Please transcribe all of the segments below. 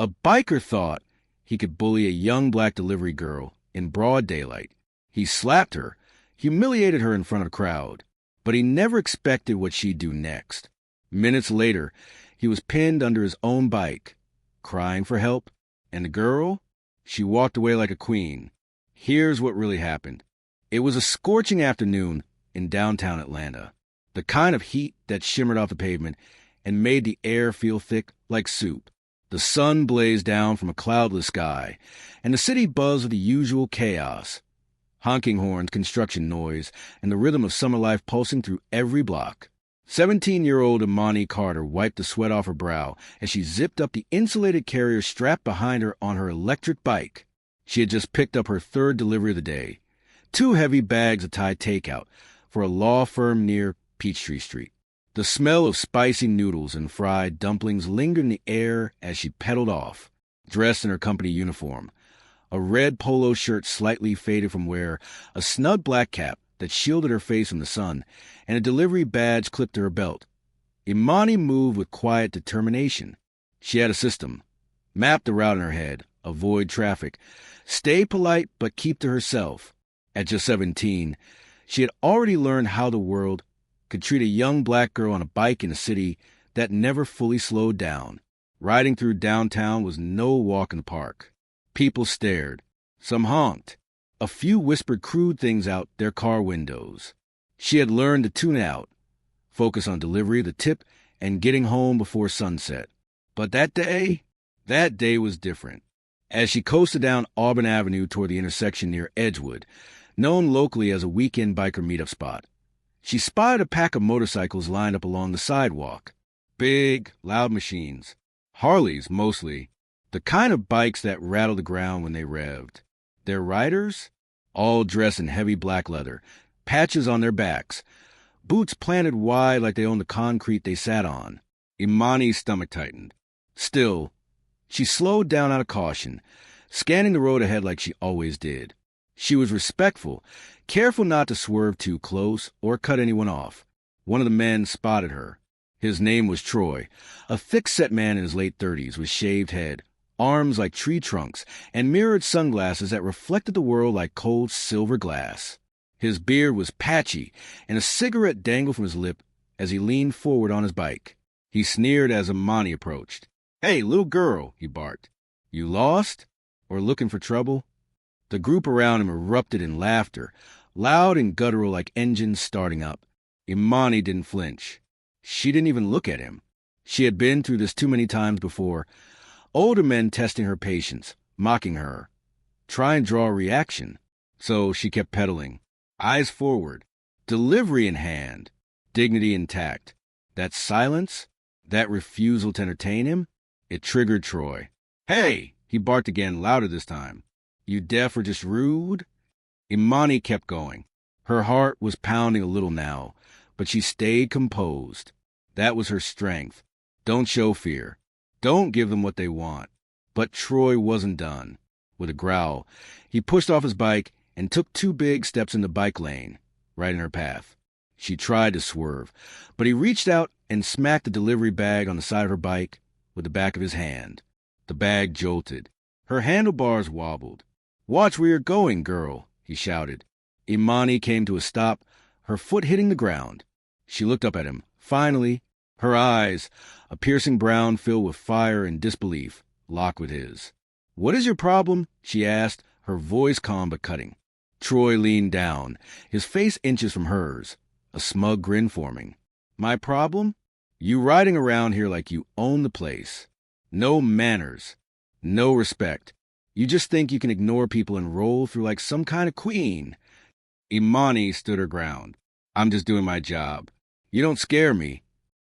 A biker thought he could bully a young black delivery girl in broad daylight. He slapped her, humiliated her in front of the crowd, but he never expected what she'd do next. Minutes later, he was pinned under his own bike, crying for help, and the girl, she walked away like a queen. Here's what really happened. It was a scorching afternoon in downtown Atlanta, the kind of heat that shimmered off the pavement and made the air feel thick like soup. The sun blazed down from a cloudless sky, and the city buzzed with the usual chaos. Honking horns, construction noise, and the rhythm of summer life pulsing through every block. 17-year-old Imani Carter wiped the sweat off her brow as she zipped up the insulated carrier strapped behind her on her electric bike. She had just picked up her third delivery of the day, 2 heavy bags of Thai takeout for a law firm near Peachtree Street. The smell of spicy noodles and fried dumplings lingered in the air as she pedaled off, dressed in her company uniform, a red polo shirt slightly faded from wear, a snug black cap that shielded her face from the sun, and a delivery badge clipped to her belt. Imani moved with quiet determination. She had a system, mapped the route in her head, avoid traffic, stay polite but keep to herself. At just 17, she had already learned how the world could treat a young black girl on a bike in a city that never fully slowed down. Riding through downtown was no walk in the park. People stared. Some honked. A few whispered crude things out their car windows. She had learned to tune out, focus on delivery, the tip, and getting home before sunset. But that day was different. As she coasted down Auburn Avenue toward the intersection near Edgewood, known locally as a weekend biker meetup spot, she spied a pack of motorcycles lined up along the sidewalk. Big, loud machines. Harleys, mostly. The kind of bikes that rattled the ground when they revved. Their riders? All dressed in heavy black leather, patches on their backs, boots planted wide like they owned the concrete they sat on. Imani's stomach tightened. Still, she slowed down out of caution, scanning the road ahead like she always did. She was respectful, careful not to swerve too close or cut anyone off. One of the men spotted her. His name was Troy, a thick-set man in his late 30s with shaved head, arms like tree trunks, and mirrored sunglasses that reflected the world like cold silver glass. His beard was patchy, and a cigarette dangled from his lip as he leaned forward on his bike. He sneered as Imani approached. "Hey, little girl," he barked. "You lost? Or looking for trouble?" The group around him erupted in laughter, loud and guttural like engines starting up. Imani didn't flinch. She didn't even look at him. She had been through this too many times before. Older men testing her patience, mocking her, trying to draw a reaction. So she kept pedaling, eyes forward, delivery in hand, dignity intact. That silence, that refusal to entertain him, it triggered Troy. "Hey!" he barked again, louder this time. "You deaf or just rude?" Imani kept going. Her heart was pounding a little now, but she stayed composed. That was her strength. Don't show fear. Don't give them what they want. But Troy wasn't done. With a growl, he pushed off his bike and took 2 big steps in the bike lane, right in her path. She tried to swerve, but he reached out and smacked the delivery bag on the side of her bike with the back of his hand. The bag jolted. Her handlebars wobbled. "Watch where you're going, girl," he shouted. Imani came to a stop, her foot hitting the ground. She looked up at him. Finally, her eyes, a piercing brown filled with fire and disbelief, locked with his. "What is your problem?" she asked, her voice calm but cutting. Troy leaned down, his face inches from hers, a smug grin forming. "My problem? You riding around here like you own the place. No manners, no respect. You just think you can ignore people and roll through like some kind of queen." Imani stood her ground. "I'm just doing my job. You don't scare me."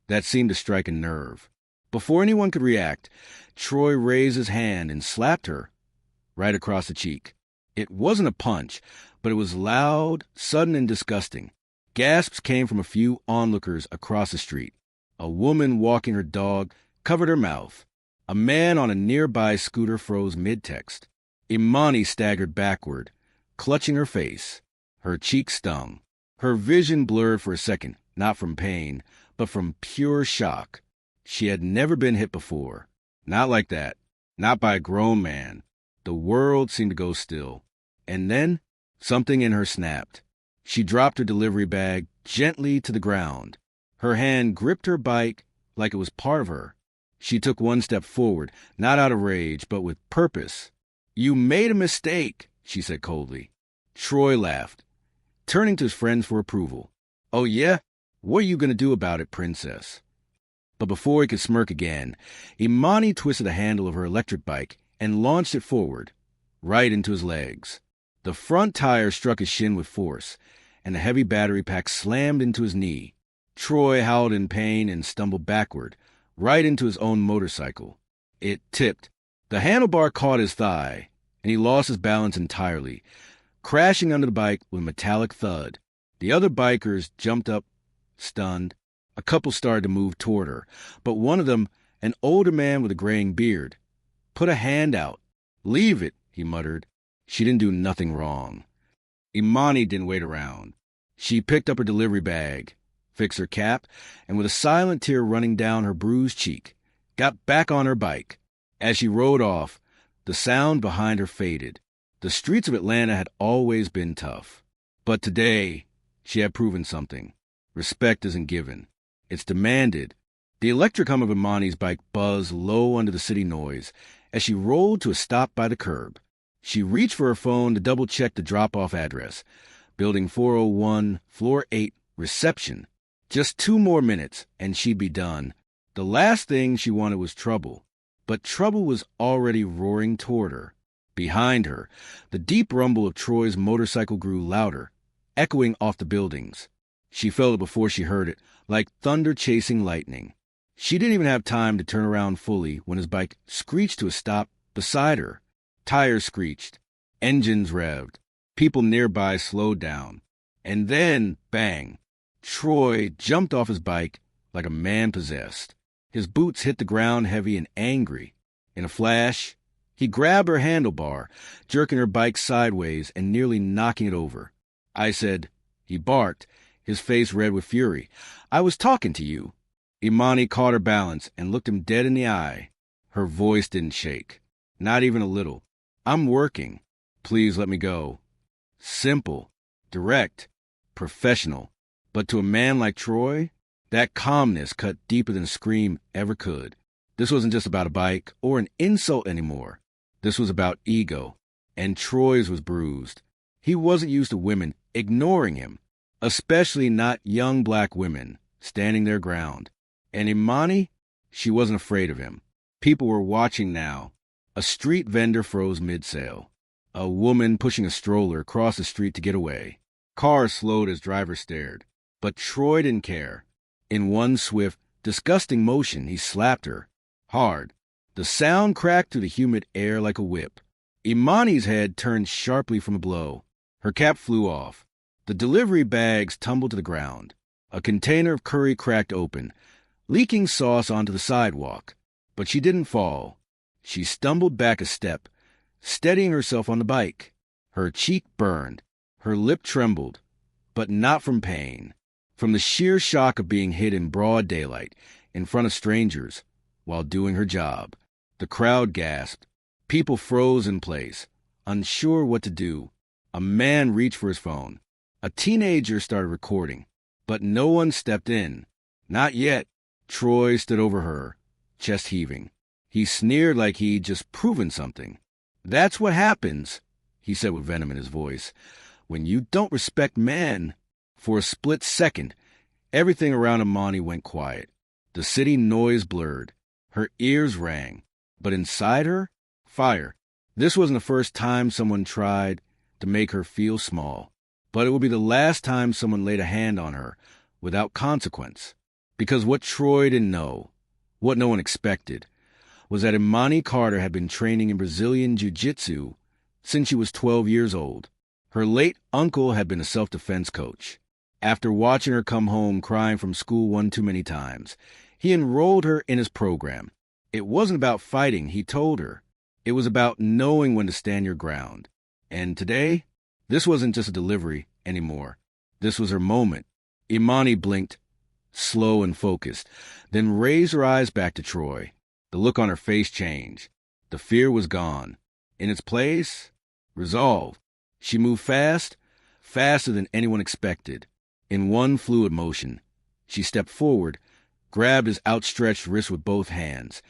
That seemed to strike a nerve. Before anyone could react, Troy raised his hand and slapped her right across the cheek. It wasn't a punch, but it was loud, sudden, and disgusting. Gasps came from a few onlookers across the street. A woman walking her dog covered her mouth. A man on a nearby scooter froze mid-text. Imani staggered backward, clutching her face. Her cheek stung. Her vision blurred for a second, not from pain, but from pure shock. She had never been hit before. Not like that. not by a grown man. The world seemed to go still. And then something in her snapped. She dropped her delivery bag gently to the ground. Her hand gripped her bike like it was part of her. She took one step forward, not out of rage, but with purpose. "You made a mistake," she said coldly. Troy laughed, turning to his friends for approval. "Oh, yeah? What are you going to do about it, princess?" But before he could smirk again, Imani twisted the handle of her electric bike and launched it forward, right into his legs. The front tire struck his shin with force, and the heavy battery pack slammed into his knee. Troy howled in pain and stumbled backward, right into his own motorcycle. It tipped. The handlebar caught his thigh, and he lost his balance entirely, crashing under the bike with a metallic thud. The other bikers jumped up, stunned. A couple started to move toward her, but one of them, an older man with a graying beard, put a hand out. "Leave it," he muttered. She didn't do nothing wrong. Imani didn't wait around. She picked up her delivery bag, fixed her cap, and with a silent tear running down her bruised cheek, got back on her bike. As she rode off, the sound behind her faded. The streets of Atlanta had always been tough. But today, she had proven something. Respect isn't given. It's demanded. The electric hum of Imani's bike buzzed low under the city noise as she rolled to a stop by the curb. She reached for her phone to double-check the drop-off address. Building 401, floor 8, reception. Just 2 more minutes, and she'd be done. The last thing she wanted was trouble. But trouble was already roaring toward her. Behind her, the deep rumble of Troy's motorcycle grew louder, echoing off the buildings. She felt it before she heard it, like thunder chasing lightning. She didn't even have time to turn around fully when his bike screeched to a stop beside her. Tires screeched. Engines revved. People nearby slowed down. And then, bang! Troy jumped off his bike like a man possessed. His boots hit the ground heavy and angry. In a flash, he grabbed her handlebar, jerking her bike sideways and nearly knocking it over. "I said," he barked, his face red with fury, "I was talking to you." Imani caught her balance and looked him dead in the eye. Her voice didn't shake, not even a little. "I'm working. Please let me go." Simple, direct, professional. But to a man like Troy, that calmness cut deeper than a scream ever could. This wasn't just about a bike or an insult anymore. This was about ego, and Troy's was bruised. He wasn't used to women ignoring him, especially not young black women standing their ground. And Imani, she wasn't afraid of him. People were watching now. A street vendor froze mid-sale. A woman pushing a stroller crossed the street to get away. Cars slowed as drivers stared. But Troy didn't care. In one swift, disgusting motion, he slapped her. Hard. The sound cracked through the humid air like a whip. Imani's head turned sharply from a blow. Her cap flew off. The delivery bags tumbled to the ground. A container of curry cracked open, leaking sauce onto the sidewalk. But she didn't fall. She stumbled back a step, steadying herself on the bike. Her cheek burned. Her lip trembled. But not from pain. From the sheer shock of being hit in broad daylight, in front of strangers, while doing her job. The crowd gasped. People froze in place, unsure what to do. A man reached for his phone. A teenager started recording, but no one stepped in. Not yet. Troy stood over her, chest heaving. He sneered like he'd just proven something. "That's what happens," he said with venom in his voice, "when you don't respect men." For a split second, everything around Imani went quiet. The city noise blurred. Her ears rang. But inside her, fire. This wasn't the first time someone tried to make her feel small. But it would be the last time someone laid a hand on her without consequence. Because what Troy didn't know, what no one expected, was that Imani Carter had been training in Brazilian Jiu-Jitsu since she was 12 years old. Her late uncle had been a self-defense coach. After watching her come home crying from school one too many times, he enrolled her in his program. It wasn't about fighting, he told her. It was about knowing when to stand your ground. And today, this wasn't just a delivery anymore. This was her moment. Imani blinked, slow and focused, then raised her eyes back to Troy. The look on her face changed. The fear was gone. In its place, resolve. She moved fast, faster than anyone expected. In one fluid motion, she stepped forward, grabbed his outstretched wrist with both hands,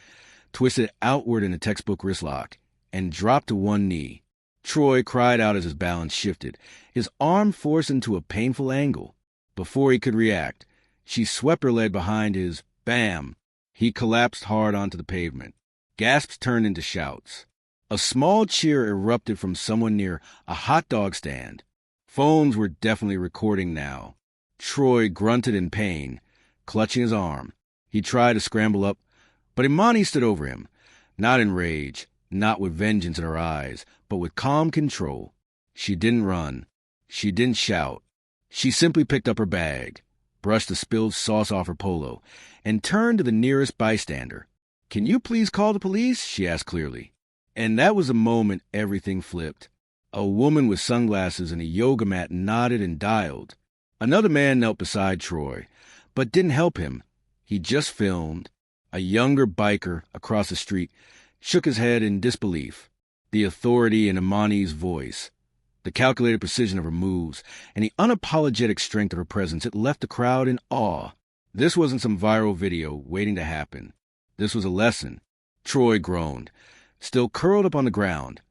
twisted outward in a textbook wrist lock, and dropped to one knee. Troy cried out as his balance shifted, his arm forced into a painful angle. Before he could react, she swept her leg behind his. Bam! He collapsed hard onto the pavement. Gasps turned into shouts. A small cheer erupted from someone near a hot dog stand. Phones were definitely recording now. Troy grunted in pain, clutching his arm. He tried to scramble up, but Imani stood over him, not in rage, not with vengeance in her eyes, but with calm control. She didn't run. She didn't shout. She simply picked up her bag, brushed the spilled sauce off her polo, and turned to the nearest bystander. "Can you please call the police?" she asked clearly. And that was the moment everything flipped. A woman with sunglasses and a yoga mat nodded and dialed. Another man knelt beside Troy, but didn't help him. He just filmed. A younger biker across the street shook his head in disbelief. The authority in Imani's voice, the calculated precision of her moves, and the unapologetic strength of her presence, it left the crowd in awe. This wasn't some viral video waiting to happen. This was a lesson. Troy groaned, still curled up on the ground,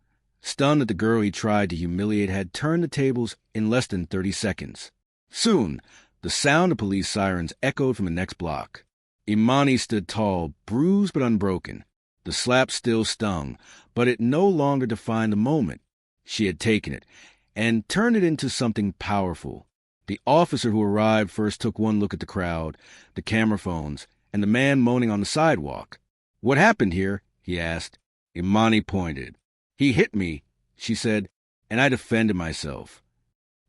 stunned that the girl he tried to humiliate had turned the tables in less than 30 seconds. Soon, the sound of police sirens echoed from the next block. Imani stood tall, bruised but unbroken. The slap still stung, but it no longer defined the moment. She had taken it and turned it into something powerful. The officer who arrived first took one look at the crowd, the camera phones, and the man moaning on the sidewalk. "What happened here?" he asked. Imani pointed. "He hit me," she said, "and I defended myself."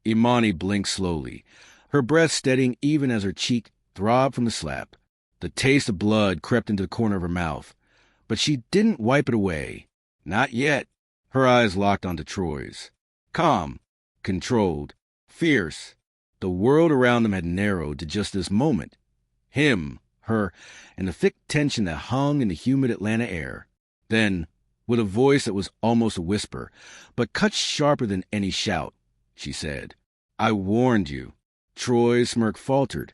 Imani blinked slowly, her breath steadying even as her cheek throbbed from the slap. The taste of blood crept into the corner of her mouth, but she didn't wipe it away. Not yet. Her eyes locked onto Troy's. Calm, controlled, fierce. The world around them had narrowed to just this moment. Him, her, and the thick tension that hung in the humid Atlanta air. Then, with a voice that was almost a whisper, but cut sharper than any shout, she said, "I warned you." Troy's smirk faltered,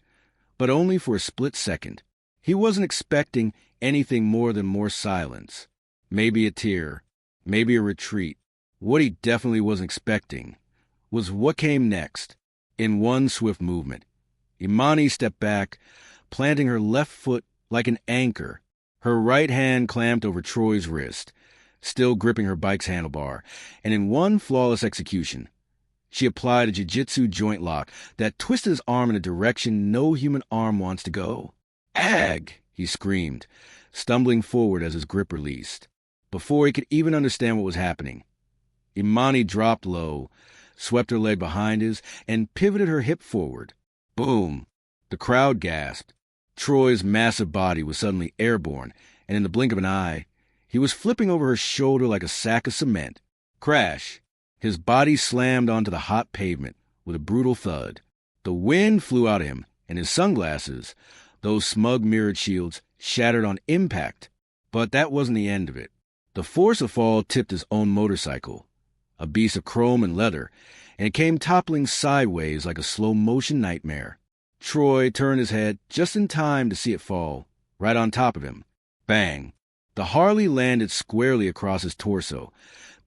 but only for a split second. He wasn't expecting anything more than more silence. Maybe a tear, maybe a retreat. What he definitely wasn't expecting was what came next. In one swift movement, Imani stepped back, planting her left foot like an anchor. Her right hand clamped over Troy's wrist, still gripping her bike's handlebar, and in one flawless execution, she applied a jiu-jitsu joint lock that twisted his arm in a direction no human arm wants to go. "Ag!" he screamed, stumbling forward as his grip released. Before he could even understand what was happening, Imani dropped low, swept her leg behind his, and pivoted her hip forward. Boom! The crowd gasped. Troy's massive body was suddenly airborne, and in the blink of an eye, he was flipping over her shoulder like a sack of cement. Crash! His body slammed onto the hot pavement with a brutal thud. The wind flew out of him, and his sunglasses, those smug mirrored shields, shattered on impact. But that wasn't the end of it. The force of fall tipped his own motorcycle, a beast of chrome and leather, and it came toppling sideways like a slow-motion nightmare. Troy turned his head just in time to see it fall, right on top of him. Bang! The Harley landed squarely across his torso,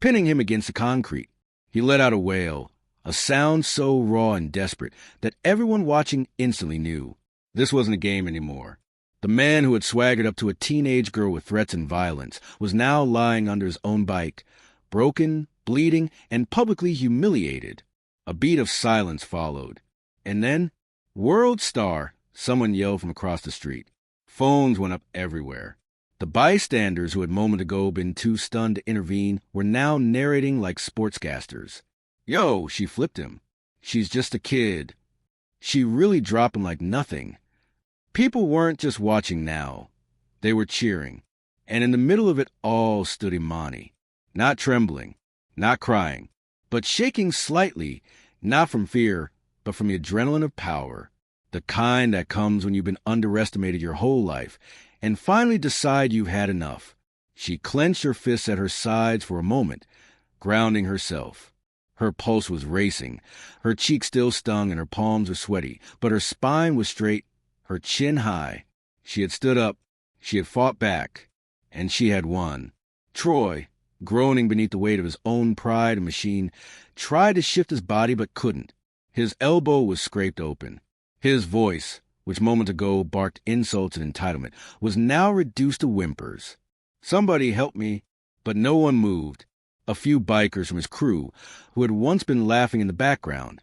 pinning him against the concrete. He let out a wail, a sound so raw and desperate that everyone watching instantly knew this wasn't a game anymore. The man who had swaggered up to a teenage girl with threats and violence was now lying under his own bike, broken, bleeding, and publicly humiliated. A beat of silence followed. And then, "World Star," someone yelled from across the street. Phones went up everywhere. The bystanders who had a moment ago been too stunned to intervene were now narrating like sportscasters. "Yo," she flipped him. "She's just a kid." She really dropped him like nothing. People weren't just watching now. They were cheering. And in the middle of it all stood Imani. Not trembling, not crying, but shaking slightly, not from fear, but from the adrenaline of power. The kind that comes when you've been underestimated your whole life and finally decide you've had enough. She clenched her fists at her sides for a moment, grounding herself. Her pulse was racing. Her cheeks still stung and her palms were sweaty, but her spine was straight, her chin high. She had stood up, she had fought back, and she had won. Troy, groaning beneath the weight of his own pride and machine, tried to shift his body but couldn't. His elbow was scraped open. His voice, which moments ago barked insults and entitlement, was now reduced to whimpers. Somebody help me, but no one moved. A few bikers from his crew, who had once been laughing in the background,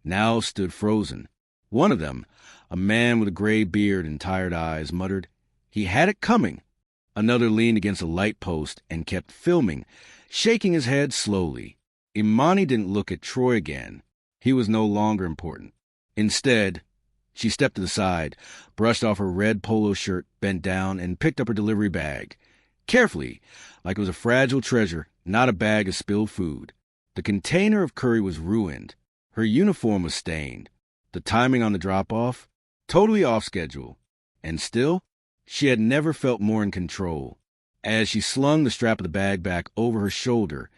now stood frozen. One of them, a man with a gray beard and tired eyes, muttered, "He had it coming." Another leaned against a light post and kept filming, shaking his head slowly. Imani didn't look at Troy again. He was no longer important. Instead, she stepped to the side, brushed off her red polo shirt, bent down, and picked up her delivery bag. Carefully, like it was a fragile treasure, not a bag of spilled food. The container of curry was ruined. Her uniform was stained. The timing on the drop-off, totally off schedule. And still, she had never felt more in control. As she slung the strap of the bag back over her shoulder,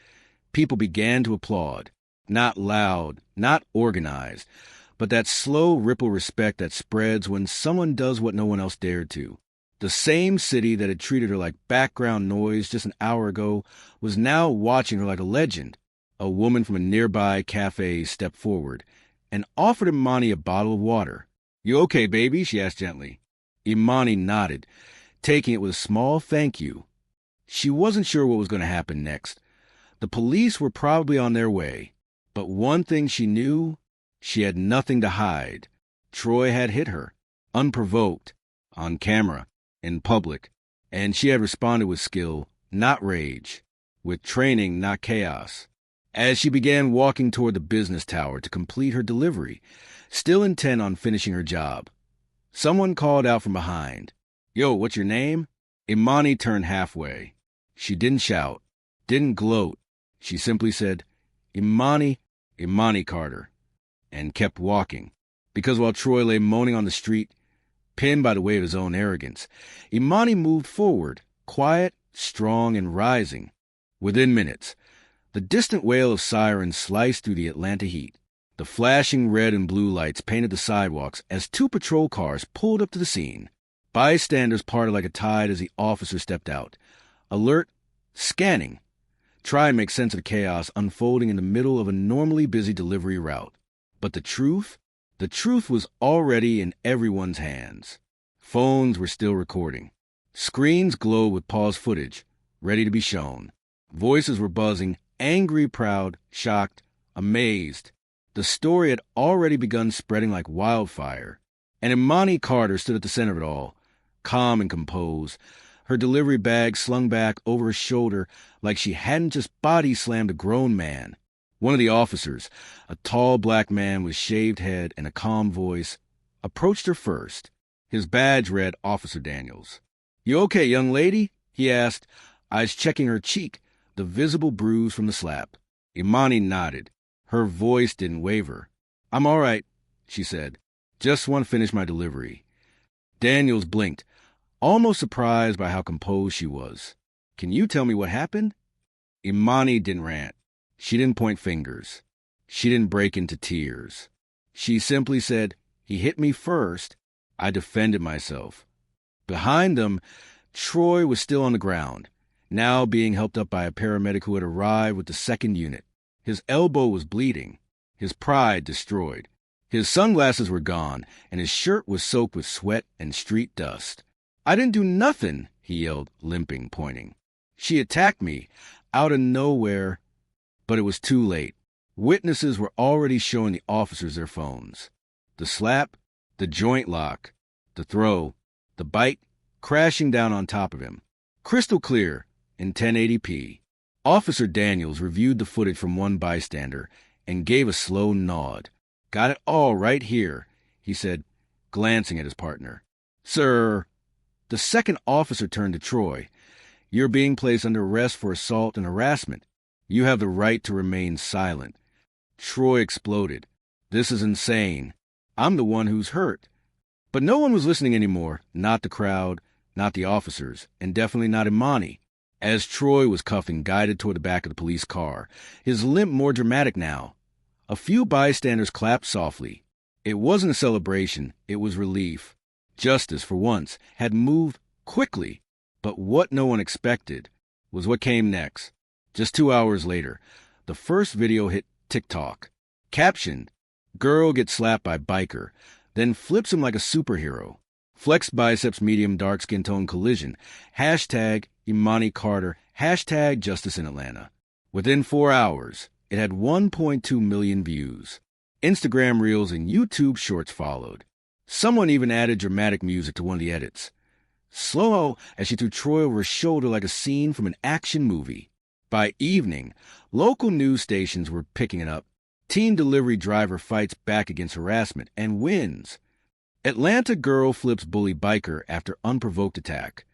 people began to applaud. Not loud, not organized, but that slow ripple respect that spreads when someone does what no one else dared to. The same city that had treated her like background noise just an hour ago was now watching her like a legend. A woman from a nearby cafe stepped forward and offered Imani a bottle of water. "You okay, baby?" she asked gently. Imani nodded, taking it with a small thank you. She wasn't sure what was going to happen next. The police were probably on their way. But one thing she knew, she had nothing to hide. Troy had hit her, unprovoked, on camera, in public, and she had responded with skill, not rage, with training, not chaos. As she began walking toward the business tower to complete her delivery, still intent on finishing her job, someone called out from behind, "Yo, what's your name?" Imani turned halfway. She didn't shout, didn't gloat. She simply said, Imani Carter, and kept walking. Because while Troy lay moaning on the street, pinned by the weight of his own arrogance, Imani moved forward, quiet, strong, and rising. Within minutes, the distant wail of sirens sliced through the Atlanta heat. The flashing red and blue lights painted the sidewalks as two patrol cars pulled up to the scene. Bystanders parted like a tide as the officer stepped out, alert, scanning, try and make sense of the chaos unfolding in the middle of a normally busy delivery route. But the truth was already in everyone's hands. Phones were still recording. Screens glowed with paused footage, ready to be shown. Voices were buzzing, angry, proud, shocked, amazed. The story had already begun spreading like wildfire. And Imani Carter stood at the center of it all, calm and composed, her delivery bag slung back over her shoulder like she hadn't just body-slammed a grown man. One of the officers, a tall black man with shaved head and a calm voice, approached her first. His badge read Officer Daniels. "You okay, young lady?" he asked, eyes checking her cheek, the visible bruise from the slap. Imani nodded. Her voice didn't waver. "I'm all right," she said. "Just want to finish my delivery." Daniels blinked, almost surprised by how composed she was. "Can you tell me what happened?" Imani didn't rant. She didn't point fingers. She didn't break into tears. She simply said, "He hit me first. I defended myself." Behind them, Troy was still on the ground, now being helped up by a paramedic who had arrived with the second unit. His elbow was bleeding, his pride destroyed. His sunglasses were gone, and his shirt was soaked with sweat and street dust. "I didn't do nothing," he yelled, limping, pointing. "She attacked me, out of nowhere." But it was too late. Witnesses were already showing the officers their phones. The slap, the joint lock, the throw, the bite, crashing down on top of him. Crystal clear, in 1080p. Officer Daniels reviewed the footage from one bystander and gave a slow nod. "Got it all right here," he said, glancing at his partner. "Sir." The second officer turned to Troy. "You're being placed under arrest for assault and harassment. You have the right to remain silent." Troy exploded. "This is insane. I'm the one who's hurt." But no one was listening anymore. Not the crowd, not the officers, and definitely not Imani. As Troy was cuffed and guided toward the back of the police car, his limp more dramatic now. A few bystanders clapped softly. It wasn't a celebration, it was relief. Justice, for once, had moved quickly. But what no one expected was what came next. Just 2 hours later, the first video hit TikTok. Captioned, "Girl gets slapped by biker, then flips him like a superhero. Flexed biceps medium dark skin tone collision. Hashtag Imani Carter. Hashtag Justice in Atlanta." Within 4 hours, it had 1.2 million views. Instagram Reels and YouTube Shorts followed. Someone even added dramatic music to one of the edits. Slow-mo as she threw Troy over her shoulder like a scene from an action movie. By evening, local news stations were picking it up. Teen delivery driver fights back against harassment and wins. Atlanta girl flips bully biker after unprovoked attack.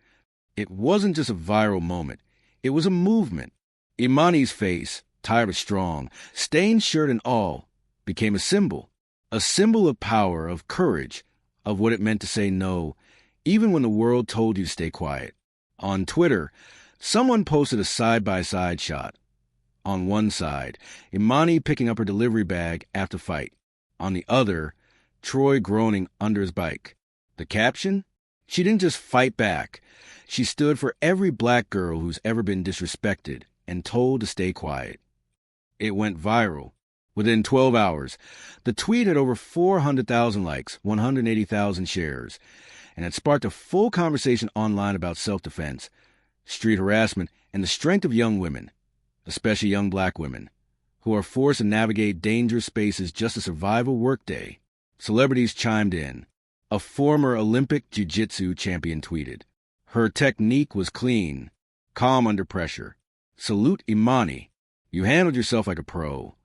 It wasn't just a viral moment. It was a movement. Imani's face, tired but strong, stained shirt and all, became a symbol of power, of courage, of what it meant to say no, even when the world told you to stay quiet. On Twitter, someone posted a side-by-side shot. On one side, Imani picking up her delivery bag after fight. On the other, Troy groaning under his bike. The caption? She didn't just fight back. She stood for every black girl who's ever been disrespected and told to stay quiet. It went viral. Within 12 hours, the tweet had over 400,000 likes, 180,000 shares, and had sparked a full conversation online about self-defense, street harassment, and the strength of young women, especially young black women, who are forced to navigate dangerous spaces just to survive a workday. Celebrities chimed in. A former Olympic jiu-jitsu champion tweeted, "Her technique was clean, calm under pressure. Salute Imani. You handled yourself like a pro."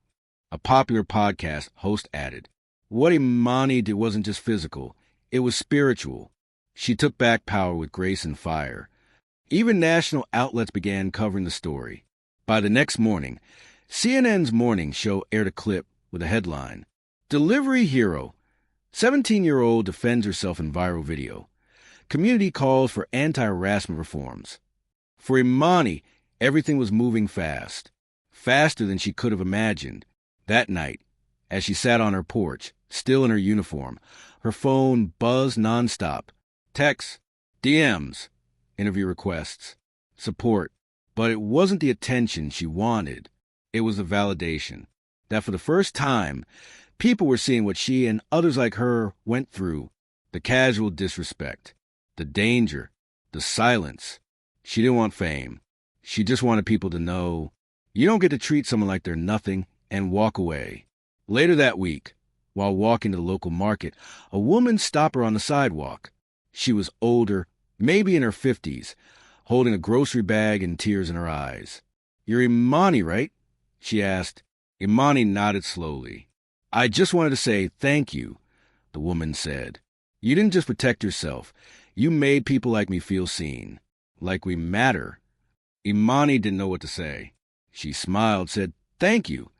A popular podcast host added, "What Imani did wasn't just physical, it was spiritual. She took back power with grace and fire." Even national outlets began covering the story. By the next morning, CNN's morning show aired a clip with a headline, "Delivery Hero. 17-year-old defends herself in viral video. Community calls for anti-harassment reforms." For Imani, everything was moving fast. Faster than she could have imagined. That night, as she sat on her porch, still in her uniform, her phone buzzed nonstop. Texts, DMs, interview requests, support. But it wasn't the attention she wanted. It was the validation. That for the first time, people were seeing what she and others like her went through. The casual disrespect, the danger, the silence. She didn't want fame. She just wanted people to know, you don't get to treat someone like they're nothing and walk away. Later that week, while walking to the local market, a woman stopped her on the sidewalk. She was older, maybe in her 50s, holding a grocery bag and tears in her eyes. "You're Imani, right?" she asked. Imani nodded slowly. "I just wanted to say thank you," the woman said. "You didn't just protect yourself. You made people like me feel seen. Like we matter." Imani didn't know what to say. She smiled, said, "Thank you,"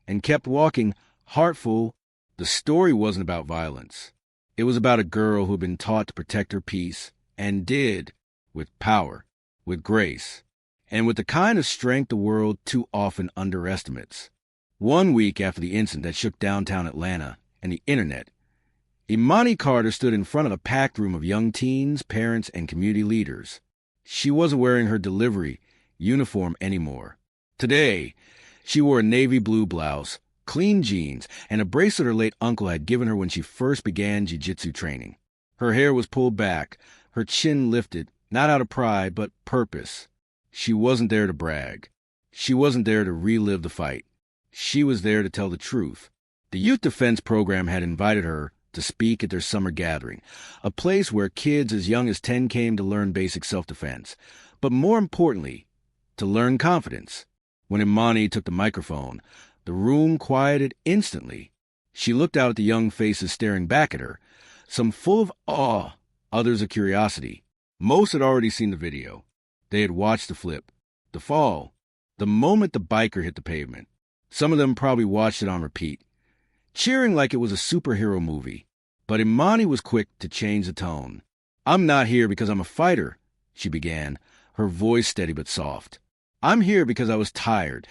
and kept walking, heart full. The story wasn't about violence. It was about a girl who had been taught to protect her peace, and did, with power, with grace, and with the kind of strength the world too often underestimates. 1 week after the incident that shook downtown Atlanta and the internet, Imani Carter stood in front of a packed room of young teens, parents, and community leaders. She wasn't wearing her delivery uniform anymore. Today, she wore a navy blue blouse, clean jeans, and a bracelet her late uncle had given her when she first began jiu-jitsu training. Her hair was pulled back, her chin lifted, not out of pride, but purpose. She wasn't there to brag. She wasn't there to relive the fight. She was there to tell the truth. The Youth Defense Program had invited her to speak at their summer gathering, a place where kids as young as 10 came to learn basic self-defense, but more importantly, to learn confidence. When Imani took the microphone, the room quieted instantly. She looked out at the young faces staring back at her, some full of awe, others of curiosity. Most had already seen the video. They had watched the flip, the fall, the moment the biker hit the pavement. Some of them probably watched it on repeat, cheering like it was a superhero movie. But Imani was quick to change the tone. "I'm not here because I'm a fighter," she began, her voice steady but soft. I'm here because I was tired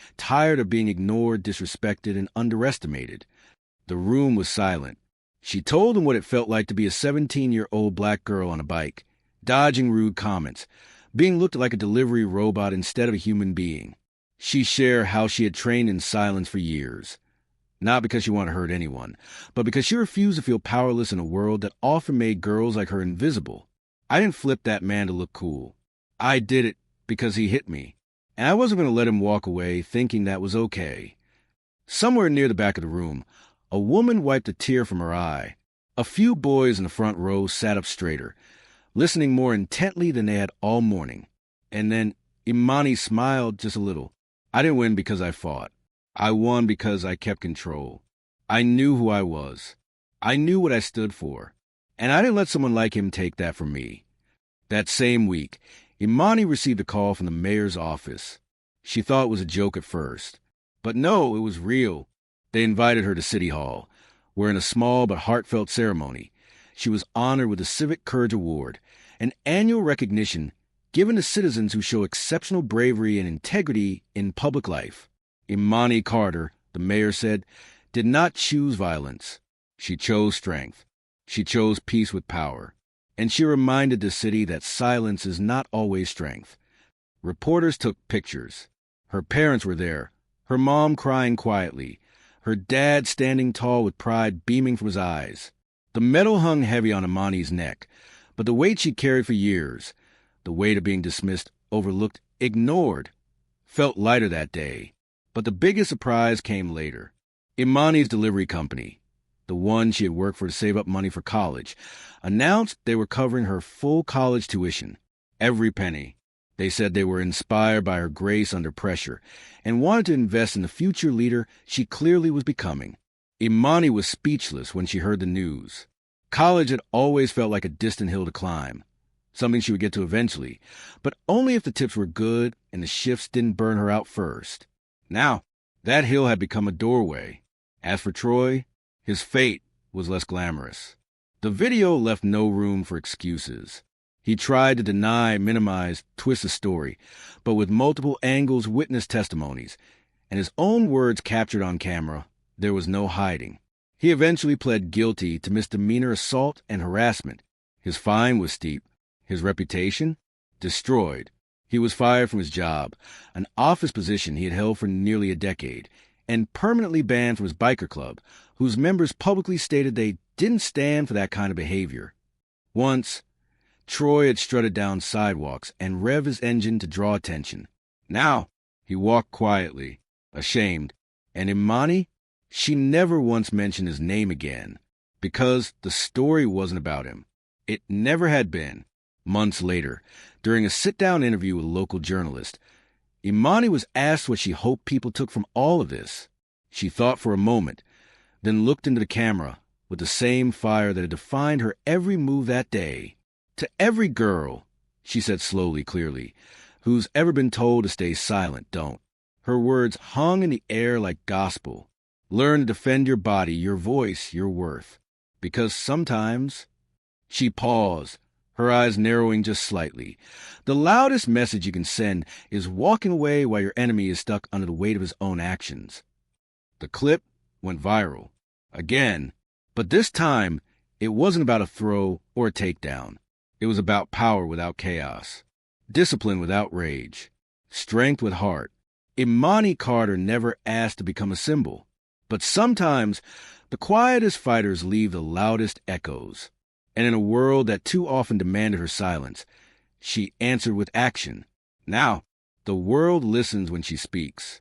of being ignored, disrespected, and underestimated. The room was silent. She told him what it felt like to be a 17-year-old black girl on a bike, dodging rude comments, being looked like a delivery robot instead of a human being. She shared how she had trained in silence for years. Not because she wanted to hurt anyone, but because she refused to feel powerless in a world that often made girls like her invisible. I didn't flip that man to look cool. I did it because he hit me, and I wasn't going to let him walk away thinking that was okay. Somewhere near the back of the room, a woman wiped a tear from her eye. A few boys in the front row sat up straighter, listening more intently than they had all morning. And then Imani smiled just a little. I didn't win because I fought. I won because I kept control. I knew who I was. I knew what I stood for. And I didn't let someone like him take that from me. That same week, Imani received a call from the mayor's office. She thought it was a joke at first. But no, it was real. They invited her to City Hall, where in a small but heartfelt ceremony, she was honored with the Civic Courage Award, an annual recognition given to citizens who show exceptional bravery and integrity in public life. Imani Carter, the mayor said, did not choose violence. She chose strength. She chose peace with power. And she reminded the city that silence is not always strength. Reporters took pictures. Her parents were there, her mom crying quietly, her dad standing tall with pride beaming from his eyes. The medal hung heavy on Imani's neck, but the weight she carried for years, the weight of being dismissed, overlooked, ignored, felt lighter that day. But the biggest surprise came later. Imani's delivery company, the one she had worked for to save up money for college, announced they were covering her full college tuition, every penny. They said they were inspired by her grace under pressure and wanted to invest in the future leader she clearly was becoming. Imani was speechless when she heard the news. College had always felt like a distant hill to climb, something she would get to eventually, but only if the tips were good and the shifts didn't burn her out first. Now, that hill had become a doorway. As for Troy, his fate was less glamorous. The video left no room for excuses. He tried to deny, minimize, twist the story, but with multiple angles, witness testimonies, and his own words captured on camera, there was no hiding. He eventually pled guilty to misdemeanor assault and harassment. His fine was steep. His reputation? Destroyed. He was fired from his job, an office position he had held for nearly a decade, and permanently banned from his biker club, whose members publicly stated they didn't stand for that kind of behavior. Once, Troy had strutted down sidewalks and revved his engine to draw attention. Now, he walked quietly, ashamed, and Imani, she never once mentioned his name again, because the story wasn't about him. It never had been. Months later, during a sit-down interview with a local journalist, Imani was asked what she hoped people took from all of this. She thought for a moment, then looked into the camera with the same fire that had defined her every move that day. To every girl, she said slowly, clearly, who's ever been told to stay silent, don't. Her words hung in the air like gospel. Learn to defend your body, your voice, your worth. Because sometimes... She paused, her eyes narrowing just slightly. The loudest message you can send is walking away while your enemy is stuck under the weight of his own actions. The clip went viral. Again. But this time, it wasn't about a throw or a takedown. It was about power without chaos. Discipline without rage. Strength with heart. Imani Carter never asked to become a symbol. But sometimes, the quietest fighters leave the loudest echoes. And in a world that too often demanded her silence, she answered with action. Now, the world listens when she speaks.